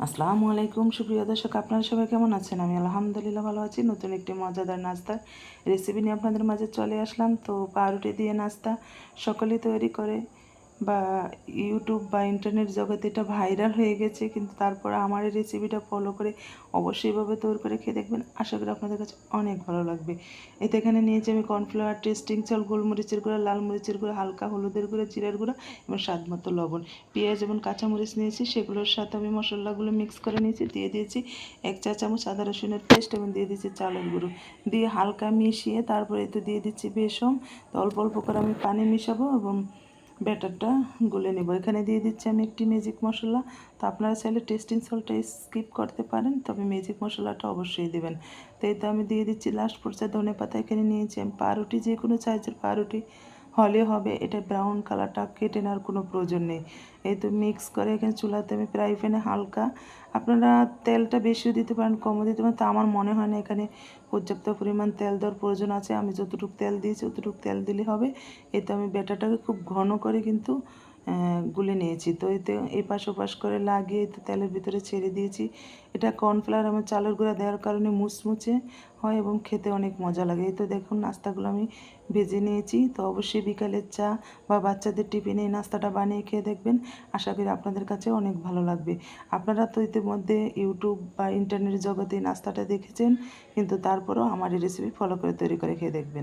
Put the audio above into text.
আসসালামু আলাইকুম সুপ্রিয় দর্শক, আপনারা সবাই কেমন আছেন? আমি আলহামদুলিল্লাহ ভালো আছি। নতুন একটি মজাদার নাস্তার রেসিপি নিয়ে আপনাদের মাঝে চলে আসলাম। তো পাউরুটি দিয়ে নাস্তা সকলেই তৈরি করে, বা ইউটিউব বা ইন্টারনেট জগতে এটা ভাইরাল হয়ে গেছে, কিন্তু তারপর আমার এই রেসিপিটা ফলো করে অবশ্যই এভাবে তৈরি করে খেয়ে দেখবেন। আশা করি আপনাদের কাছে অনেক ভালো লাগবে। এতে এখানে নিয়েছি আমি কর্নফ্লাওয়ার, টেস্টিং চাল, গোলমরিচের গুঁড়া, লাল মরিচের গুঁড়া, হালকা হলুদের গুঁড়া, জিরার গুঁড়া এবং স্বাদ মতো লবণ। পেঁয়াজ এবং কাঁচামরিচ নিয়েছি, সেগুলোর সাথে আমি মশলাগুলো মিক্স করে নিয়েছি। দিয়ে দিয়েছি 1 চা চামচ আদা রসুনের পেস্ট এবং দিয়ে দিয়েছি চালের গুঁড়ো। দিয়ে হালকা মিশিয়ে তারপরে এতে দিয়ে দিচ্ছি বেসন। তো অল্প অল্প করে আমি পানি মিশাবো এবং ব্যাটারটা গুলে নেব। এখানে দিয়ে দিচ্ছি আমি একটি ম্যাজিক মশলা। তো আপনারা চাইলে টেস্টিং সল্টটা স্কিপ করতে পারেন, তবে ম্যাজিক মশলাটা অবশ্যই দেবেন। তো এই তো আমি দিয়ে দিচ্ছি লাস্ট পর্যায়ে ধনেপাতা। এখানে নিয়েছি আমি পাউরুটি, যে কোনো সাইজের পাউরুটি হলে হবে। এটা ব্রাউন কালারটা কেটে নেওয়ার কোনো প্রয়োজন নেই। এই তো মিক্স করে এখানে চুলাতে আমি ফ্রাই প্যানে হালকা, আপনারা তেলটা বেশিও দিতে পারেন, কমও দিতে পারেন। তো আমার মনে হয় না এখানে পর্যাপ্ত পরিমাণ তেল দেওয়ার প্রয়োজন আছে। আমি যতটুকু তেল দিয়েছি ততটুকু তেল দিলে হবে। এতে আমি ব্যাটারটাকে খুব ঘন করে কিন্তু গুলে নিয়েছি। তো এতে এপাশ ওপাশ করে লাগিয়ে তো তেলের ভিতরে ছেড়ে দিয়েছি। এটা কর্নফ্লাওয়ার এবং চালের গুঁড়া দেওয়ার কারণে মুচমুচে হয় এবং খেতে অনেক মজা লাগে। এই তো দেখুন নাস্তাগুলো আমি ভেজে নিয়েছি। তো অবশ্যই বিকালের চা বা বাচ্চাদের টিফিনে এই নাস্তাটা বানিয়ে খেয়ে দেখবেন। আশা করি আপনাদের কাছে অনেক ভালো লাগবে। আপনারা তো ইতিমধ্যে ইউটিউব বা ইন্টারনেট জগতে এই নাস্তাটা দেখেছেন, কিন্তু তারপরেও আমার এই রেসিপি ফলো করে তৈরি করে খেয়ে দেখবেন।